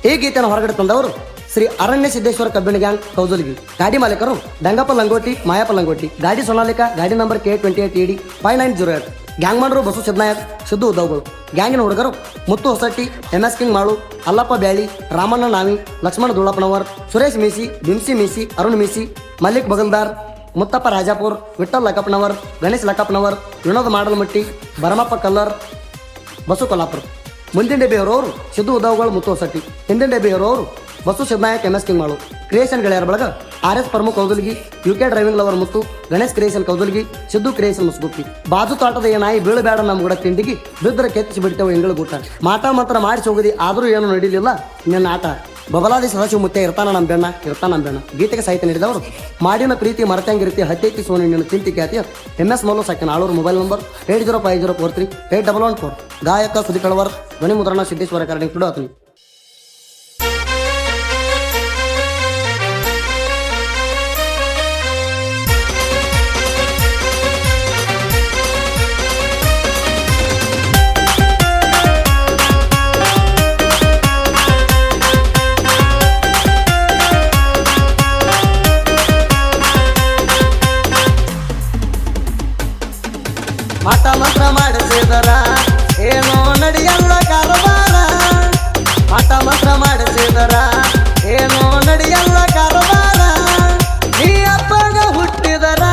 ಈ ಗೀತೆಯನ್ನು ಹೊರಗಡೆ ತಂದವರು ಶ್ರೀ ಅರಣ್ಯ ಸಿದ್ದೇಶ್ವರ ಕಬ್ಬಿಣ ಗ್ಯಾಂಗ್ ಕೌಜಲ್ಗಿ. ಗಾಡಿ ಮಾಲೀಕರು ಡಂಗಪ್ಪ ಲಂಗೋಟಿ, ಮಾಯಪ್ಪ ಲಂಗೋಟಿ. ಗಾಡಿ ಸೊನಾಲಿಕಾ, ಗಾಡಿ ನಂಬರ್ K28ED 5908. ಗ್ಯಾಂಗ್ ಮಾಡರು ಬಸು ಸಿದ್ನಾಯಕ್, ಸಿದ್ದು ಉದ್ದವಗಳು. ಗ್ಯಾಂಗಿನ ಹುಡುಗರು ಮುತ್ತು ಹೊಸಟ್ಟಿ, MS ಕಿಂಗ್ ಮಾಳು, ಅಲ್ಲಪ್ಪ ಬ್ಯಾಳಿ, ರಾಮಣ್ಣ ನಾವಿ, ಲಕ್ಷ್ಮಣ ದುಳ್ಳಪ್ಪನವರ್, ಸುರೇಶ್ ಮೀಸಿ, ಬಿಂಸಿ ಮೀಸಿ, ಅರುಣ್ ಮೀಸಿ, ಮಲ್ಲಿಕ್ ಬಗಲ್ದಾರ್, ಮುತ್ತಪ್ಪ ರಾಜಾಪುರ್, ವಿಠಲ್ ಲಕ್ಕಪ್ಪನವರ್, ಗಣೇಶ್ ಲಕ್ಕಪ್ಪನವರ್, ವಿನೋದ್ ಮಾಡಲ್ಮಟ್ಟಿ, ಭರಮಪ್ಪ ಕಲ್ಲರ್, ಬಸು ಕೊಲ್ಲಾಪುರ. ಮುಂದಿನ ಡಬ್ಬಿಯವರವರು ಸಿದ್ದು ಉದ್ದವಗಳು, ಮುತ್ತು ಹೊಸಟ್ಟಿ. ಹಿಂದಿನ ಡಬ್ಬಿಯವರವರು Basu Sidnayak, MS king Malu. Creation ಗೆಳೆಯರ ಬಳಗ RS ಪ್ರಮುಖ Kaudalgi, UK driving lover Muttu, Ganesh creation Kaudalgi, Siddu creation Musguppi. ಬಾಜು ತೋಟದ ಏನಾಯಿ ಬೀಳಬೇಡ ನಮ್ಮ ಗುಡ ತಿಂಡಿಗಿ, ಬಿದ್ದರೆ ಕೆತ್ತಿಸಿ ಬಿಡ್ತೇವೆ ಎಂಗಳು ಗೂಟ. ಮಾಟ ಮಾತ್ರ ಮಾಡಿಸಿ ಹೋಗದಿ, ಆದರೂ ಏನು ನಡೀಲಿಲ್ಲ ನಿನ್ನ ಆಟ. ಬಬಲಾದಿ ಸದಾಶಿವ ಮುತ್ತೆ ಇರ್ತಾನ ನಮ್ಮ ಬೆಣ್ಣ. ಗೀತೆಗೆ ಸಾಹಿತ್ಯ ನೀಡಿದವರು ಮಾಡಿನ ಪ್ರೀತಿ ಮರತಂಗಿರ್ತಿ ಹತ್ತೆತ್ತಿ ಸೋನಿ ನಿನ್ನ ಚಿಂತಿ ಖ್ಯಾತಿಯ MS ಮೌಲು ಸಾಕಿನ ಆಳೂರು. Mobile number 805043 8114. ಗಾಯಕ ಸುದಿ ಕಳವರ್, ಧ್ವನಿ ಮುದ್ರಣ ಸಿದ್ದೇಶ್ವರ ಕಾರ್ಡಿಂಗ್ ಸ್ಟುಡಿಯೋ ಆತನಿ. ಮಾಟ ಮಂತ್ರ ಮಾಡಿಸಿದರ ಏನೋ ನಡೆಯಲ್ಲ ಕಾರವಾರ. ಮಾಟ ಮಂತ್ರ ಮಾಡಿಸಿದರ ಏನೋ ನಡೆಯಲ್ಲ ಕಾರವಾರ. ನೀ ಅಪ್ಪಗ ಹುಟ್ಟಿದರ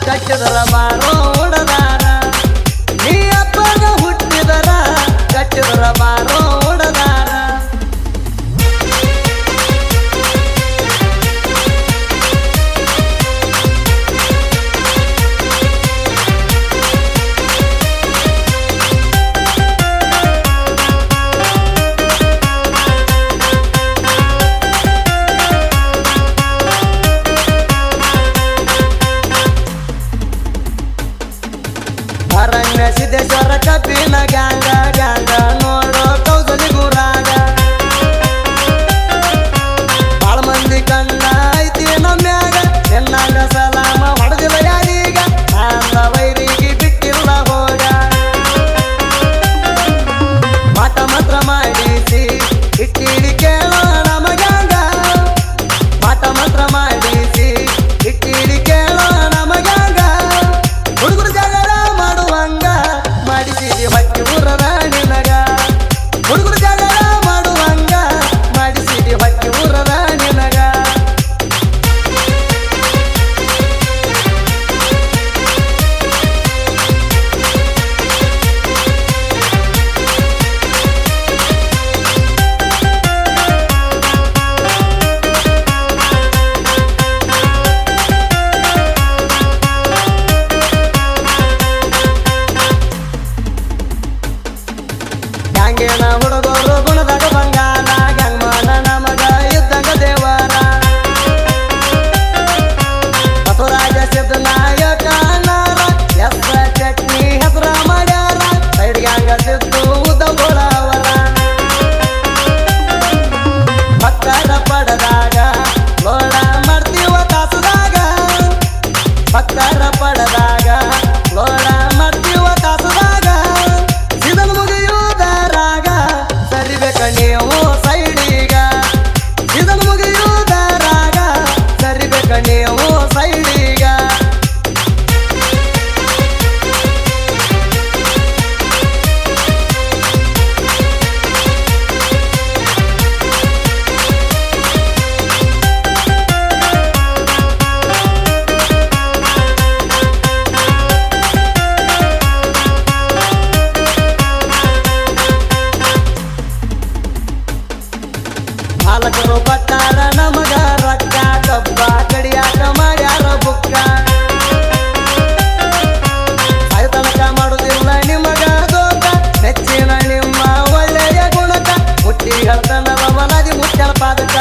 ಕಟ್ಟಿದರ ಮಾರೋ ಉಡದಾರ. ನೀ ಅಪ್ಪಗ ಹುಟ್ಟಿದರ ಕಟ್ಟಿದರ ಮಾರೋ ಉಡದಾರ. ಅರಣ್ಯ ಸಿದ್ದೇಶ್ವರ ಕಬ್ಬಿನ ಗ್ಯಾಂಗ ನೋಡೋ ಕೌಸಲಿ ಗುರಾಗ. ಬಾಳ ಮಂದಿ ಕಣ್ಣ ಐತಿ ನಮ್ಯಾಗ, ಎನ್ನಾಗ ಸಲಾಮ ಹೊಡೆದಿಲ್ಲ ಯಾರೀಗ. ನಾನ ವೈರಿಗೆ ಬಿಟ್ಟಿಲ್ಲ ಹೋಗ. ಮಾಟ ಮಂತ್ರ ಮಾಡಿಸಿ ಇಟ್ಟಿಡಿ ಕೇಳೋ ನಮಗ್ಯಾಂಗ. ಮಾಟ ಮಂತ್ರ ಮಾಡಿಸಿ ಇಟ್ಟಿಡಿ ಕೇಳೋ ನಮಗ್ಯಾಂಗ. ಹುಡುಗರು ಜಗಳ ಮಾಡುವಂಗ ಮಾಡಿಸಿದಿ ಹೊಟ್ಟಿ ಊರದ ನಿನಗ. ಹುಡುಗರು ಜಗಳ ಮಾಡುವಂಗ ಮಾಡಿಸಿದಿ ಹೊಟ್ಟಿ ಊರದ ನಿನಗ. ಗ್ಯಾಂಗೇನ ಹುಡುಗರು ಗುಣದಾಗ ಬಂಗಾರ. ಗ್ಯಾಂಗ್ ಮಾಡ ನಮಗ ಇದ್ದಂಗ ದೇವರ. ಬಸವರಾಜ ಸಿದ್ದನಾಯಕ ಅಣ್ಣಾರ, ಎಸ್ ಚಟ್ನಿ ಹೆಸರ ಮಾಡ್ಯಾರ. ಸೈಡ್ ಗ್ಯಾಂಗ ಸಿದ್ದು ಉದ್ದವರ. ಭಕ್ತರ ಪಡದಾಗ ಲೋಡ ಮಾಡ್ತೀವ ತಾಸದಾಗ. ಭಕ್ತರ ಪಡದಾಗ ಲೋಡ ಮಾಡ್ತೀವ ತಾಸದಾಗ. ಇದನ್ನು ಮುಗಿಯುವುದರಾಗ ಸರಿಬೇಕ ನೀವು ಸೈಡಿಗ. ಇದನ್ನು ಮುಗಿಯುವುದರಾಗ ಸರಿಬೇಕ ನೀವು ಸೈಡಿಗ. ಮಾಲಕರು ಪಟ್ಟಾರ ನಮಗ ರೊಕ್ಕ, ಕಬ್ಬ ಕಡಿಯಾಕ ಮಾಡ್ಯಾರ ಬುಕ್ಕ. ತನಕ ಮಾಡುದಿಲ್ಲ ನಿಮಗ ದೋಕ, ನೆಚ್ಚಿನ ನಿಮ್ಮ ಒಳ್ಳೆಯ ಗುಣಕ. ಮುಟ್ಟಿ ಹೇಳ್ತಾನ ರವನದಿ ಮುಚ್ಚಲ ಪಾದಕ.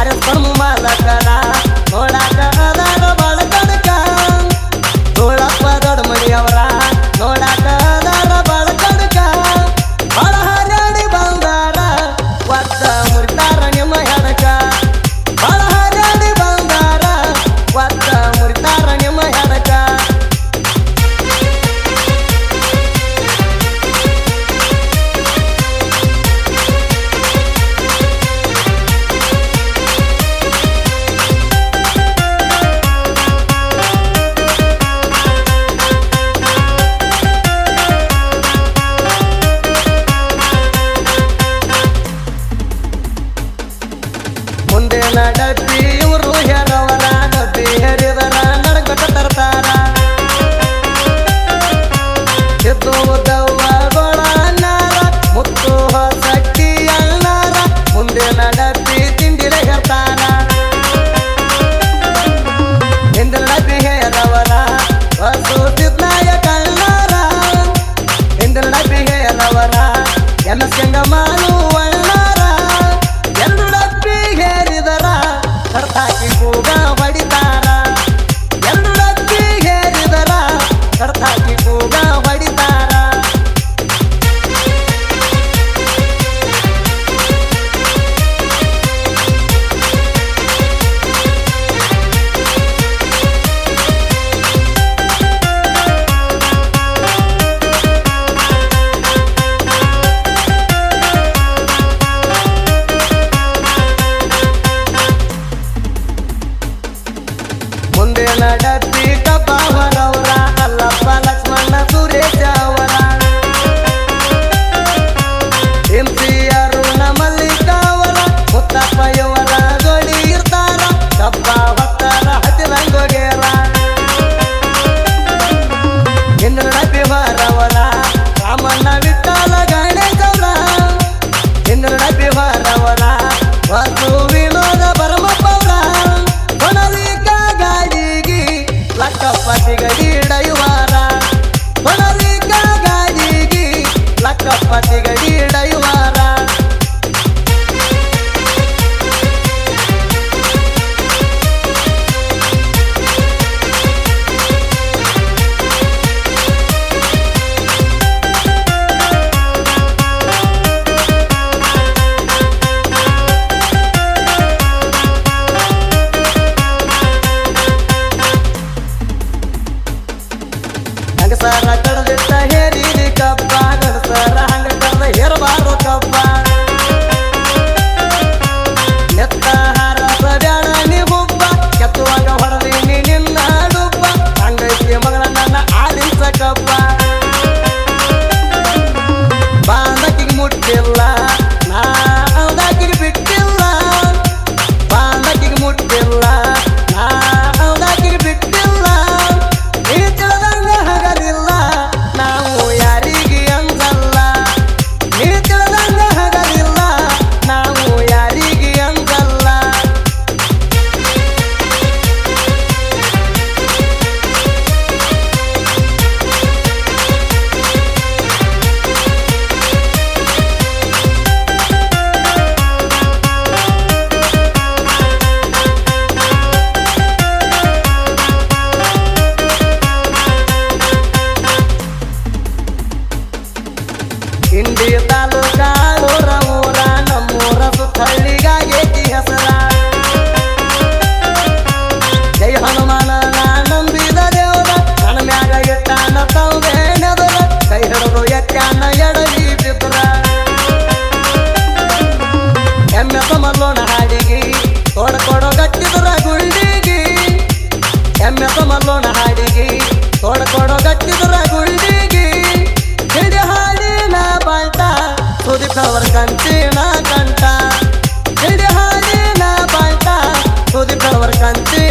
RS ಪ್ರಮುಖ ಮಾಲಕರ ನೋಡಾಕ ಅದಾರ ಬಾಳ ಕಡಕ. ದೊಡ್ಡಪ್ಪ ದೊಡ್ಡ ಮಣಿಯವರ ನೋಡಾಕ ಅದಾರ ಬಾಳ ಕಡಕ. ಬಾಳ ಹಾರಾಡಿ ಬಂದಾರ ಒತ್ತ ಮುರಿತಾರ ನಿಮ್ಮ ಹೆಡಕ. ತಿಗಡಿ ಡೈವಾರ ಗಣಸರ ಕಡದಿಟ್ಟ ಹೇರಿಲಿ ಕಬ್ಬ ಗಣಸರ ಹಂಗ ಕಡ್ದ ಹೇರಬಾರು ಕಬ್ಬ ನೆತ್ತ ಹಾರಸ ಬ್ಯಾಡ ನೀ ಹುಬ್ಬ ಕೆತ್ತುವಾಗ ಹೊಡೆದೀನಿ ನಿನ್ನ ಡುಬ್ಬ ಹಂಗೈತಿ ಮಗಳ ನನ್ನ ಆಡಿಸ ಕಬ್ಬ ಬಾಂಧಕಿಗೆ ಮುಟ್ಟಿಲ್ಲ ನಾ ಅವದಾಕಿಗೆ ಬಿಟ್ಟಿಲ್ಲ ಬಾಂಧಕಿಗೆ ಮುಟ್ಟಿಲ್ಲ ನಾ ಅವದಾಕಿಗೆ ಬಿಟ್ಟಿಲ್ಲ ನೀ ತಿಳಿದಂಗ ಹಗಲಿಲ್ಲ ನಾವು ಯಾರಿಗೆ ಅಂದಲ್ಲ ನೀ ತಿಳಿದಂಗ ಹಗಲಿಲ್ಲ ನಾವು ಯಾರಿಗೆ ಅಂದಲ್ಲ ಇಂಡಿ ತಾಲೂಕಾಳೂರ ಊರ ನಮ್ಮೂರ ಸುತ್ತಳ್ಳಿಗಾಗೇತಿ ಹೆಸರ ಜೈ ಹನುಮಾನ ನಂಬಿದ ದೇವರ ನನ್ನ ಮ್ಯಾಗ ಇಟ್ಟಾನ ತೌದೆ ನೆದರ ಕೈ ಹಿಡಿದು ಎಕ್ಕಾನ ಎಡವಿ ಬಿದ್ರ ಎಮ್ಮೆ ಸಮಲ್ಲೋಣ ಹಾಡಿಗಿ ತೋಡ್ಕೊಡೋ ಗಟ್ಟಿದ್ರ ಗುಂಡಿಗಿ ಎಮ್ಮೆ ಸಮಲ್ಲೋಣ ಹಾಡಿಗಿ ತೋಡ್ಕೊಡೋ ಗಟ್ಟಿದ್ರ ಗುಂಡಿಗಿ ಹಿಡಿ ಹಾಡಿನ ಬಾಯ್ತ ಸುದೀಪವರ ಕಂಚಿನ ಕಂಠ ಹಿಡಿ ಹಾಡಿನ ಬಾಯ್ತ ಸುದೀಪವರ ಕಂಚಿನ